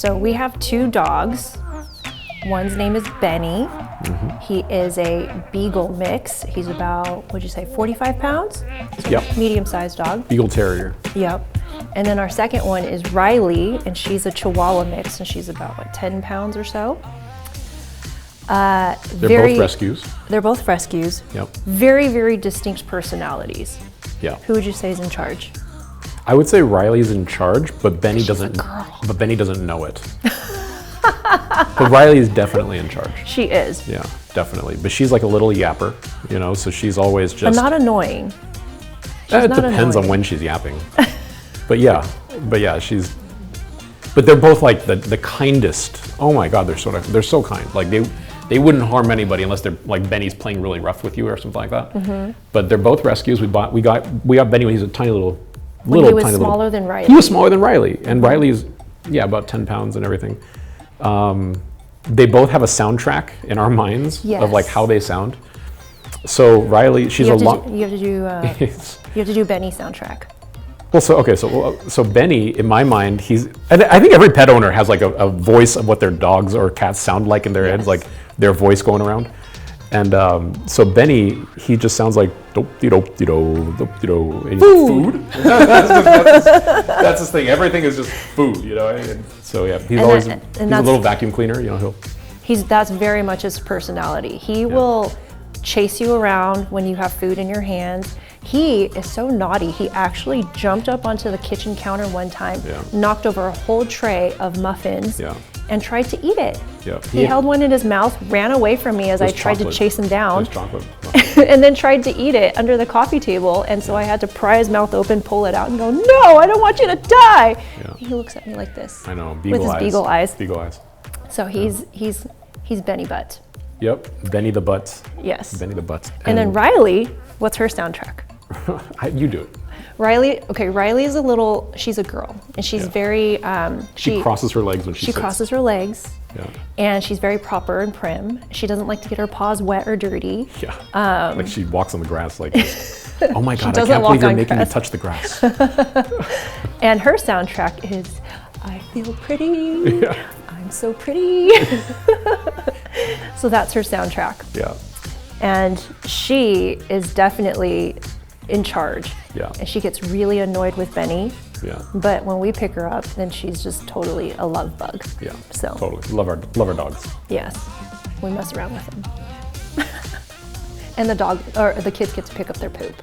So we have 2 dogs. One's name is Benny. He is a Beagle mix. He's about, what'd you say, 45 pounds? Yep. Medium-sized dog. Beagle Terrier. Yep. And then our second one is Riley, and she's a Chihuahua mix, and she's about, what, 10 pounds or so. They're both rescues. They're both rescues. Yep. Very, very distinct personalities. Yeah. Who would you say is in charge? I would say Riley's in charge, but Benny doesn't. a girl. But Benny doesn't know it. But Riley is definitely in charge. She is. Yeah, definitely. But she's like a little yapper, you know. So she's always just. But not annoying. It depends on when she's yapping. But yeah, she's. But they're both like the kindest. Oh my God, they're so kind. Like they wouldn't harm anybody unless they're like Benny's playing really rough with you or something like that. But they're both rescues. We got Benny when he was a tiny little. When he was smaller than Riley. He was smaller than Riley, and Riley's about 10 pounds and everything. They both have a soundtrack in our minds of like how they sound. So Riley, she's you have to do Benny soundtrack. Well, so Benny, in my mind, I think every pet owner has like a voice of what their dogs or cats sound like in their heads, like their voice going around. And so Benny, he just sounds like dope-de-dope-de-do, dope-de-do. Food. That's his thing. Everything is just food, you know. And so yeah, he's a little vacuum cleaner, you know. That's very much his personality. He will chase you around when you have food in your hands. He is so naughty. He actually jumped up onto the kitchen counter one time, knocked over a whole tray of muffins, and tried to eat it. Yeah. He held one in his mouth, ran away from me as I tried to chase him down, chocolate. and then tried to eat it under the coffee table. And so I had to pry his mouth open, pull it out, and go, "No, I don't want you to die." Yeah. He looks at me like this. I know, with his beagle eyes. Beagle eyes. So he's Benny Butt. Yep, Benny the Butts. Yes. Benny the Butts. And then Riley, what's her soundtrack? You do it. Riley is she's a girl, and she's very, she crosses her legs when she sits. She crosses her legs, and she's very proper and prim. She doesn't like to get her paws wet or dirty. Yeah, like she walks on the grass like this. Oh my God, I can't believe you're making me touch the grass. And her soundtrack is, I feel pretty, I'm so pretty. So that's her soundtrack. Yeah. And she is definitely in charge. Yeah. And she gets really annoyed with Benny. Yeah. But when we pick her up, then she's just totally a love bug. Yeah. So totally love our dogs. Yes. We mess around with them. And the kids get to pick up their poop.